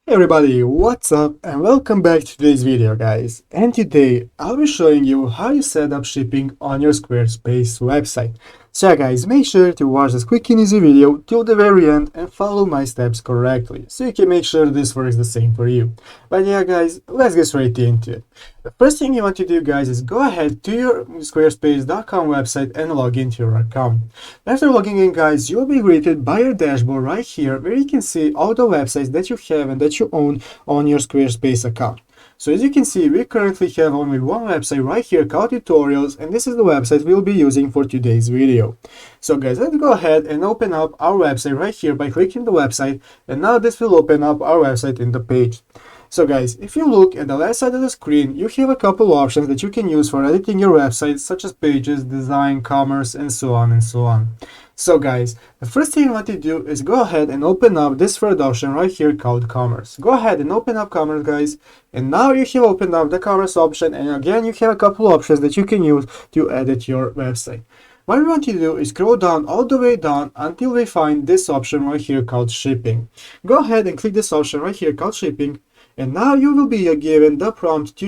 Hey everybody, what's up and welcome back to today's video guys. And today I'll be showing you how you set up shipping on your Squarespace website. So yeah guys, make sure to watch this quick and easy video till the very end and follow my steps correctly so you can make sure this works the same for you. But yeah guys, let's get straight into it. The first thing you want to do guys is go ahead to your squarespace.com website and log into your account. After logging in guys, you will be greeted by your dashboard right here where you can see all the websites that you have and that you own on your Squarespace account. So as you can see, we currently have only one website right here called tutorials, and this is the website we'll be using for today's video. So guys, let's go ahead and open up our website right here by clicking the website, and now this will open up our website in the page. So guys, if you look at the left side of the screen, you have a couple options that you can use for editing your website, such as pages, design, commerce, and so on and so on. So guys, the first thing you want to do is go ahead and open up this third option right here called commerce. Go ahead and open up commerce guys, and now you have opened up the commerce option, and again you have a couple options that you can use to edit your website. What we want to do is scroll down all the way down until we find this option right here called shipping. Go ahead and click this option right here called shipping. And now you will be given the prompt to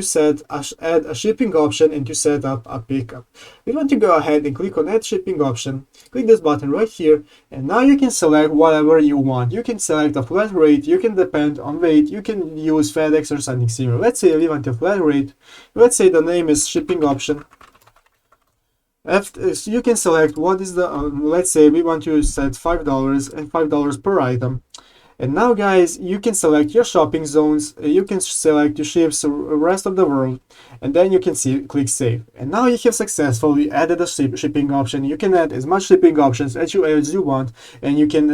add a shipping option and to set up a pickup. We want to go ahead and click on add shipping option. Click this button right here, and now you can select whatever you want. You can select a flat rate, you can depend on weight, you can use FedEx or something similar. Let's say we want a flat rate. Let's say the name is shipping option. After, you can select what is the, let's say we want to set $5 and $5 per item. And now guys, you can select your shopping zones, you can select to ship the rest of the world, and then you can click save. And now you have successfully added a shipping option. You can add as much shipping options as you want, and you can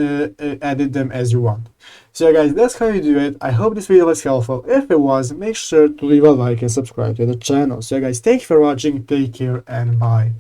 edit them as you want. So guys, that's how you do it. I hope this video was helpful. If it was, make sure to leave a like and subscribe to the channel. So guys, thank you for watching, take care and bye.